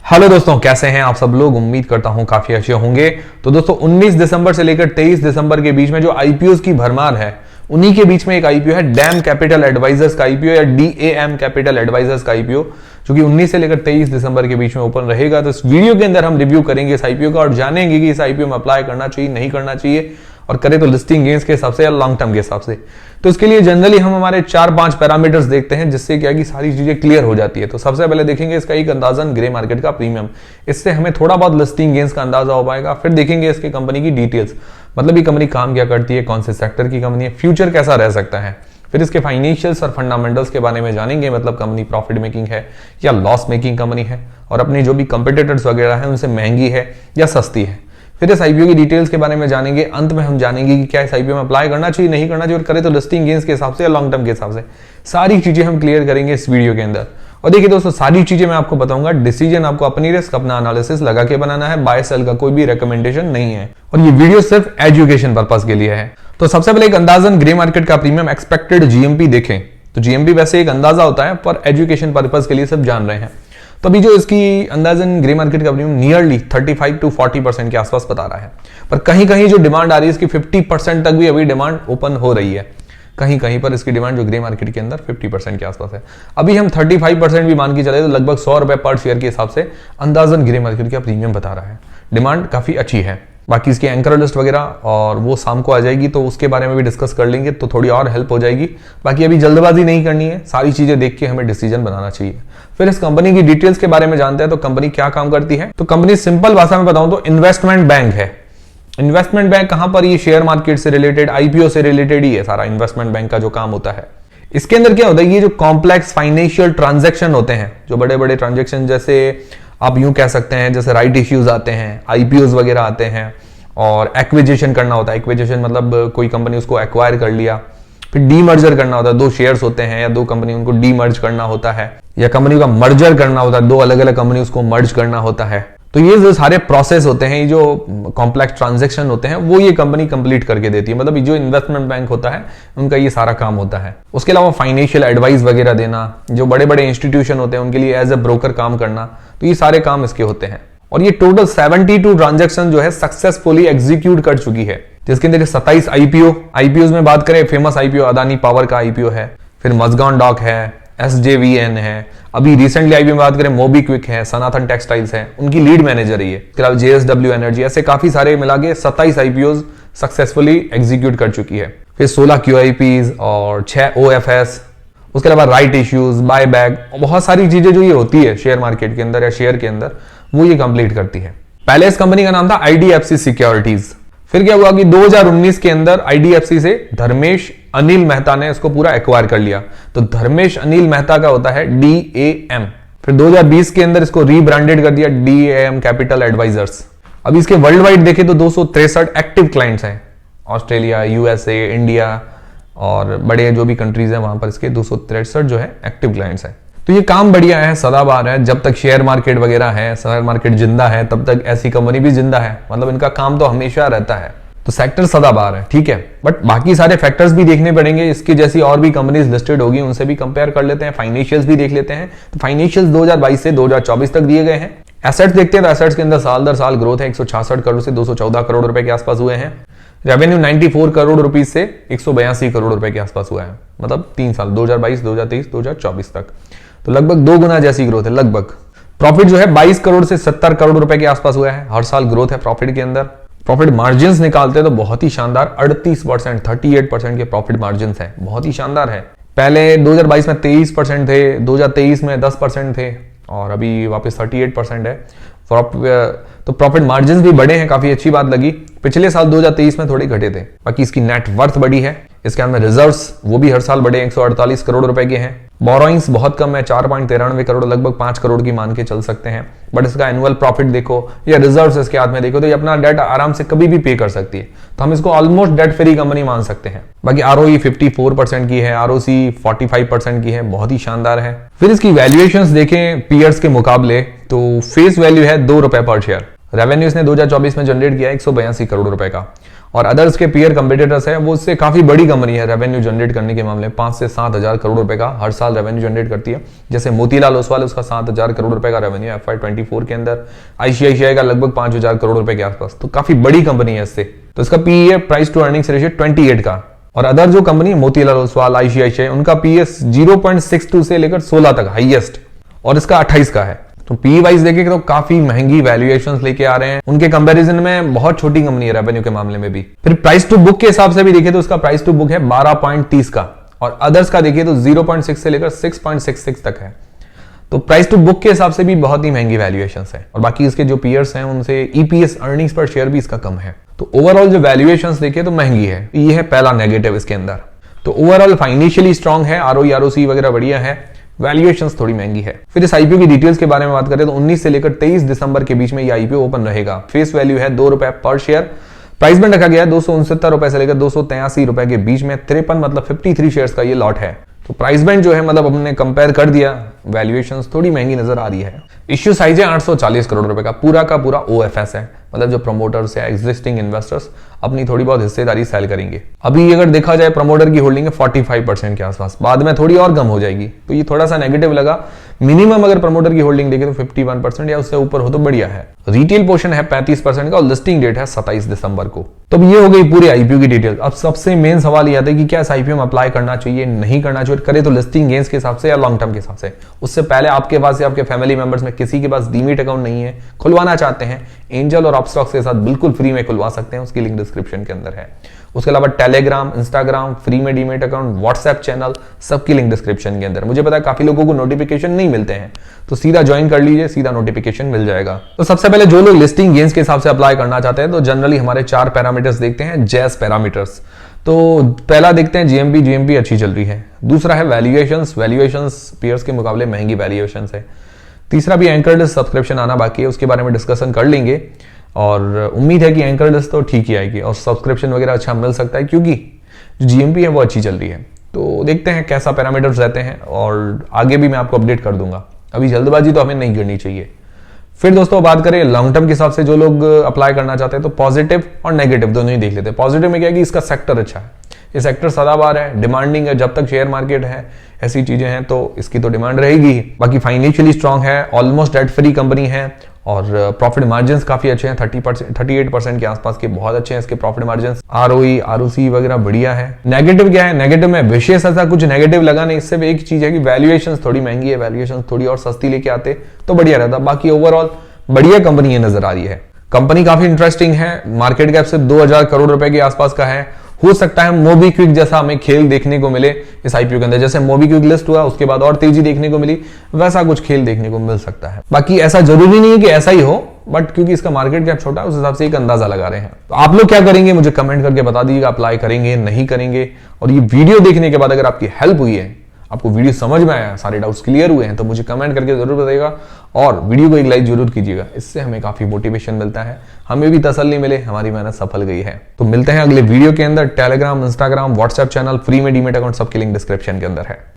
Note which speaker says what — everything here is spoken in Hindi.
Speaker 1: हेलो दोस्तों, कैसे हैं आप सब लोग। उम्मीद करता हूं काफी अच्छे होंगे। तो दोस्तों 19 दिसंबर से लेकर 23 दिसंबर के बीच में जो आईपीओ की भरमार है, उन्हीं के बीच में एक आईपीओ है डैम कैपिटल एडवाइजर्स का आईपीओ या डीएएम कैपिटल एडवाइजर्स का आईपीओ, जो कि 19 से लेकर 23 दिसंबर के बीच में ओपन रहेगा। तो इस वीडियो के अंदर हम रिव्यू करेंगे इस आईपीओ का और जानेंगे कि इस आईपीओ में अप्लाई करना चाहिए, नहीं करना चाहिए, और करें तो लिस्टिंग गेन्स के हिसाब से या लॉन्ग टर्म के हिसाब से। तो इसके लिए जनरली हम हमारे 4-5 पैरामीटर्स देखते हैं, जिससे क्या कि सारी चीजें क्लियर हो जाती है। तो सबसे पहले देखेंगे इसका एक अंदाजन ग्रे मार्केट का प्रीमियम, इससे हमें थोड़ा बहुत लिस्टिंग गेन्स का अंदाजा हो पाएगा। फिर देखेंगे इसकी कंपनी की डिटेल्स, मतलब ये कंपनी काम क्या करती है, कौन से सेक्टर की कंपनी है, फ्यूचर कैसा रह सकता है। फिर इसके फाइनेंशियल्स और फंडामेंटल्स के बारे में जानेंगे, मतलब कंपनी प्रॉफिट मेकिंग है या लॉस मेकिंग कंपनी है, और अपने जो भी कंपिटिटर्स वगैरह हैं उनसे महंगी है या सस्ती है। फिर इस आईपीओ की डिटेल्स के बारे में जानेंगे। अंत में हम जानेंगे कि क्या इस आईपीओ में अप्लाई करना चाहिए, नहीं करना चाहिए, और करें तो लिस्टिंग गेन्स के हिसाब से या लॉन्ग टर्म के हिसाब से। सारी चीजें हम क्लियर करेंगे इस वीडियो के अंदर। और देखिए दोस्तों, सारी चीजें मैं आपको बताऊंगा, डिसीजन आपको अपनी रिस्क, अपना एनालिसिस लगा के बनाना है। बाय सेल का कोई भी रिकमेंडेशन नहीं है, और ये वीडियो सिर्फ एजुकेशन पर्पस के लिए है। तो सबसे पहले एक अंदाजन ग्रे मार्केट का प्रीमियम एक्सपेक्टेड जीएमपी देखें तो जीएमपी वैसे एक अंदाजा होता है, पर एजुकेशन पर्पस के लिए सब जान रहे हैं। तो अभी जो इसकी अंदाजन ग्रे मार्केट का प्रीमियम नियरली 35 to 40% के आसपास बता रहा है, पर कहीं कहीं जो डिमांड आ रही है इसकी 50% तक भी अभी डिमांड ओपन हो रही है। कहीं कहीं पर इसकी डिमांड जो ग्रे मार्केट के अंदर 50% के आसपास है। अभी हम 35% भी मान के चले तो लगभग 100 रुपए पर शेयर के हिसाब से अंदाजन ग्रे मार्केट का प्रीमियम बता रहा है। डिमांड काफी अच्छी है। बाकी इसकी एंकर लिस्ट वगैरह और वो शाम को आ जाएगी, तो उसके बारे में भी डिस्कस कर लेंगे, तो थोड़ी और हेल्प हो जाएगी। बाकी अभी जल्दबाजी नहीं करनी है, सारी चीजें देख के हमें डिसीजन बनाना चाहिए। फिर इस कंपनी की डिटेल्स के बारे में जानते हैं। तो कंपनी क्या काम करती है, तो कंपनी सिंपल भाषा में बताऊं तो इन्वेस्टमेंट बैंक है। इन्वेस्टमेंट बैंक कहां पर, ये शेयर मार्केट से रिलेटेड, आईपीओ से रिलेटेड ही है सारा इन्वेस्टमेंट बैंक का जो काम होता है। इसके अंदर क्या होता है, ये जो कॉम्प्लेक्स फाइनेंशियल ट्रांजेक्शन होते हैं, जो बड़े बड़े ट्रांजेक्शन, जैसे आप यूं कह सकते हैं जैसे राइट इश्यूज आते हैं, आईपीओ वगैरह आते हैं, और एक्विजिशन करना होता है। एक्विजिशन मतलब कोई कंपनी उसको एक्वायर कर लिया, फिर डीमर्जर करना होता है। दो शेयर्स होते हैं या दो कंपनी, उनको डीमर्ज करना होता है, या कंपनी का मर्जर करना होता है, दो अलग अलग कंपनी उसको मर्ज करना होता है। तो ये जो सारे प्रोसेस होते हैं, ये जो कॉम्प्लेक्स ट्रांजेक्शन होते हैं, वो ये कंपनी कंप्लीट करके देती है। मतलब जो इन्वेस्टमेंट बैंक होता है उनका ये सारा काम होता है। उसके अलावा फाइनेंशियल एडवाइस वगैरह देना, जो बड़े बड़े इंस्टीट्यूशन होते हैं उनके लिए एज ए ब्रोकर काम करना, तो ये सारे काम इसके होते हैं। और ये टोटल 72 ट्रांजेक्शन जो है सक्सेसफुली एग्जीक्यूट कर चुकी है, जिसके अंदर 27 आईपीओ में बात करें, फेमस आईपीओ अदानी पावर का आईपीओ है, फिर मजगान डॉक है, एसजेवीएन है, अभी रिसेंटली आईपीओ में बात करें मोबीक्विक है, सनातन टेक्सटाइल्स है, उनकी लीड मैनेजर है ये। इसके अलावा जेएसडब्ल्यू एनर्जी, ऐसे काफी सारे मिला के 27 आईपीओ सक्सेसफुली एग्जीक्यूट कर चुकी है। फिर 16 क्यूआईपीज और 6 ओएफएस, उसके अलावा राइट इश्यूज, बाय बैक, बहुत सारी चीजें जो ये होती है शेयर मार्केट के अंदर या शेयर के अंदर, वो ये कंप्लीट करती है। पहले इस कंपनी का नाम था आईडीएफसी सिक्योरिटीज। फिर क्या हुआ कि 2019 के अंदर आईडीएफसी से धर्मेश अनिल मेहता ने इसको पूरा एक्वायर कर लिया। तो धर्मेश अनिल मेहता का होता है डीएएम। फिर 2020 के अंदर इसको रीब्रांडेड कर दिया डीएएम कैपिटल एडवाइजर्स। अभी इसके वर्ल्ड वाइड देखे तो 263 एक्टिव क्लाइंट्स हैं, ऑस्ट्रेलिया, यूएसए, इंडिया और बड़े जो भी कंट्रीज हैं वहां पर इसके 263 जो है एक्टिव क्लाइंट्स हैं। तो ये काम बढ़िया है, सदाबहार है। जब तक शेयर मार्केट वगैरह है, शेयर मार्केट जिंदा है, तब तक ऐसी कंपनी भी जिंदा है। मतलब इनका काम तो हमेशा रहता है। तो सेक्टर सदाबहार है, ठीक है। बट बाकी सारे फैक्टर्स भी देखने पड़ेंगे। इसकी जैसी और भी कंपनीज लिस्टेड होगी, उनसे भी कंपेयर कर लेते हैं। फाइनेंशियल्स भी देख लेते हैं। तो फाइनेंशियल्स 2022 से 2024 तक दिए गए हैं। एसेट्स देखते हैं तो एसेट्स के अंदर साल दर साल ग्रोथ है। 166 करोड़ से 214 करोड़ रुपए के आसपास हुए हैं। रेवेन्यू 94 करोड़ रुपीज से 182 करोड़ रुपए के आसपास हुआ है। मतलब 3 साल, 2022, 2023, 2024 तक। तो लगभग 2 गुना जैसी ग्रोथ है लगभग। प्रॉफिट जो है 22 करोड़ से 70 करोड़ रुपए के आसपास हुआ है। हर साल ग्रोथ है प्रॉफिट के अंदर। प्रॉफिट मार्जिन्स निकालते हैं तो बहुत ही शानदार 38%, 38% के प्रॉफिट मार्जिन्स है, बहुत ही शानदार है। पहले 2022 में 23% थे, 2023 में 10% थे, और अभी वापस 38% है। तो प्रॉफिट मार्जिन्स भी बढ़े हैं, काफी अच्छी बात लगी। पिछले साल 2023 में थोड़े घटे थे। बाकी इसकी नेट वर्थ बढ़ी है। इसके अंदर रिजर्व्स वो भी हर साल बढ़े, 148 करोड़ रुपए के हैं। बोरोइंग्स बहुत कम है, 4.93 करोड़, लगभग 5 करोड़ की मान के चल सकते हैं। बट इसका एनुअल प्रॉफिट देखो या रिजर्व्स इसके हाथ में देखो, तो ये अपना डेट आराम से कभी भी पे कर सकती है। तो हम इसको ऑलमोस्ट डेट फ्री कंपनी मान सकते हैं। बाकी आरओई 54% की है, आरओसी 45% की है, बहुत ही शानदार है। फिर इसकी वैल्यूएशंस देखें पीयर्स के मुकाबले, तो फेस वैल्यू है 2 रुपए पर शेयर। रेवेन्यू इसने 2024 में जनरेट किया 182 करोड़ रुपए का, और अदर्स के पीयर कंपटीटर्स है वो उससे काफी बड़ी कंपनी है रेवेन्यू जनरेट करने के मामले में। 5 से 7 हजार करोड़ रुपए का हर साल रेवेन्यू जनरेट करती है। जैसे मोतीलाल ओसवाल उसका 7 हजार करोड़ रुपए का रेवेन्यू है FY24 के अंदर, आईसीआईसीआई का लगभग 5 हजार करोड़ रुपए के आसपास, तो काफी बड़ी कंपनी है इससे। तो इसका पीई है प्राइस टू अर्निंग्स रेशियो 28 का। और अदर जो कंपनी है मोतीलाल ओसवाल, आईसीआईसीआई, उनका पीएस 0.62 से लेकर 16 तक हाईएस्ट, और इसका 28 का है। तो पी वाइज देखें तो काफी महंगी वैल्यूएशंस लेके आ रहे हैं। उनके कंपैरिजन में बहुत छोटी कंपनी है रेवेन्यू के मामले में भी। फिर प्राइस टू बुक के हिसाब से भी देखें तो उसका प्राइस टू बुक है 12.30 का, और अदर्स का देखिए तो 0.6 से लेकर 6.66 तक है। तो प्राइस टू बुक के हिसाब से भी बहुत ही महंगी वैल्यूएशंस है। और बाकी इसके जो पीयर्स हैं उनसे ईपीएस अर्निंग्स पर शेयर भी इसका कम है। तो ओवरऑल जो वैल्यूएशंस देखें तो महंगी है, ये है पहला नेगेटिव इसके अंदर। तो ओवरऑल फाइनेंशियली स्ट्रांग है, आरओई आरओसी वगैरह बढ़िया है, वैल्यूएशंस थोड़ी महंगी है। फिर इस आईपीओ की डिटेल्स के बारे में बात करें तो 19 से लेकर 23 दिसंबर के बीच में ये आईपीओ ओपन रहेगा। फेस वैल्यू है 2 रुपए पर शेयर। प्राइस बैंड रखा गया है 269 रुपए से लेकर 283 रुपए के बीच में। 53 मतलब 53 शेयर्स का ये लॉट है। तो प्राइस बैंड जो है मतलब हमने कंपेयर कर दिया, वैल्यूएशंस थोड़ी महंगी नजर आ रही है। इश्यू साइज है 840 करोड़ रुपए का पूरा ओएफएस है, मतलब जो प्रमोटर्स या एग्जिस्टिंग इन्वेस्टर्स अपनी थोड़ी बहुत हिस्सेदारी सेल करेंगे। अभी अगर देखा जाए प्रमोटर की होल्डिंग है 45% के आसपास, बाद में थोड़ी और कम हो जाएगी, तो ये थोड़ा सा नेगेटिव लगा। मिनिमम अगर प्रमोटर की होल्डिंग देखें तो 51% या उससे ऊपर हो तो बढ़िया है। रिटेल पोर्शन है 35% का और लिस्टिंग डेट है 27 दिसंबर को। तो ये हो गई पूरी आईपीओ की डिटेल। अब सबसे मेन सवाल ये आता है कि क्या इस आईपीओ में अप्लाई करना चाहिए, नहीं करना चाहिए, करे तो लिस्टिंग गेन्स के हिसाब से या लॉन्ग टर्म के हिसाब से। उससे पहले आपके पास या आपके फैमिली मेंबर्स में किसी के पास डीमीट अकाउंट नहीं है, खुलवाना चाहते हैं, एंजल और अपस्टॉक्स के साथ बिल्कुल फ्री में खुलवा सकते हैं, उसकी लिंक डिस्क्रिप्शन के अंदर है। उसके अलावा टेलीग्राम, इंस्टाग्राम, फ्री में डीमेट अकाउंट, व्हाट्सएप चैनल, सबकी लिंक डिस्क्रिप्शन के अंदर। मुझे पता है काफी लोगों को नोटिफिकेशन नहीं मिलते हैं, तो सीधा ज्वाइन कर लीजिए, सीधा नोटिफिकेशन मिल जाएगा। तो सबसे पहले जो लोग लिस्टिंग गेन्स के हिसाब से अप्लाई करना चाहते हैं तो जनरली हमारे 4 पैरामीटर्स देखते हैं, जैस पैरामीटर्स। तो पहला देखते हैं जीएमपी अच्छी चल रही है। दूसरा है वैल्यूएशंस पीयर्स के मुकाबले महंगी वैल्यूएशंस है। तीसरा भी एंकर लिस्ट सब्सक्रिप्शन आना बाकी है, उसके बारे में डिस्कशन कर लेंगे, और उम्मीद है कि एंकर लिस्ट तो ठीक ही आएगी और सब्सक्रिप्शन वगैरह अच्छा मिल सकता है, क्योंकि जो जीएमपी है वो अच्छी चल रही है। तो देखते हैं कैसा पैरामीटर्स रहते हैं, और आगे भी मैं आपको अपडेट कर दूंगा। अभी जल्दबाजी तो हमें नहीं करनी चाहिए। फिर दोस्तों बात करें लॉन्ग टर्म के हिसाब से, जो लोग अप्लाई करना चाहते हैं तो पॉजिटिव और नेगेटिव दोनों ही देख लेते हैं। पॉजिटिव में क्या है कि इसका सेक्टर अच्छा है, ये सेक्टर सदाबहार है, डिमांडिंग है, जब तक शेयर मार्केट है ऐसी चीजें हैं तो इसकी तो डिमांड रहेगी। बाकी फाइनेंशियली स्ट्रांग है, ऑलमोस्ट डेट फ्री कंपनी है, और प्रॉफिट मार्जिन्स काफी अच्छे हैं, 38% के आसपास के बहुत अच्छे हैं इसके प्रॉफिट मार्जिन्स। आरओई आरओसी वगैरह बढ़िया है। नेगेटिव क्या है, नेगेटिव में विशेष ऐसा कुछ नेगेटिव लगा नहीं, इससे एक चीज है कि वैल्यूएशंस थोड़ी महंगी है, वैल्यूएशंस थोड़ी और सस्ती लेके आते तो बढ़िया रहता। बाकी ओवरऑल बढ़िया कंपनी ये नजर आ रही है। कंपनी काफी इंटरेस्टिंग है, मार्केट कैप से 2000 करोड़ रुपए के आसपास का है। हो सकता है मोबीक्विक जैसा हमें खेल देखने को मिले इस आईपीओ के अंदर, जैसे मोबीक्विक लिस्ट हुआ उसके बाद और तेजी देखने को मिली, वैसा कुछ खेल देखने को मिल सकता है। बाकी ऐसा जरूरी नहीं है कि ऐसा ही हो, बट क्योंकि इसका मार्केट कैप छोटा है उस हिसाब से एक अंदाजा लगा रहे हैं। तो आप लोग क्या करेंगे मुझे कमेंट करके बता दीजिएगा, अप्लाई करेंगे नहीं करेंगे। और ये वीडियो देखने के बाद अगर आपकी हेल्प हुई है, आपको वीडियो समझ में आया, सारे डाउट्स क्लियर हुए हैं, तो मुझे कमेंट करके जरूर बताइएगा, और वीडियो को एक लाइक जरूर कीजिएगा। इससे हमें काफी मोटिवेशन मिलता है, हमें भी तसल्ली मिले हमारी मेहनत सफल गई है। तो मिलते हैं अगले वीडियो के अंदर। Telegram, Instagram, WhatsApp channel, free में डीमेट अकाउंट, सबकी लिंक डिस्क्रिप्शन के अंदर है।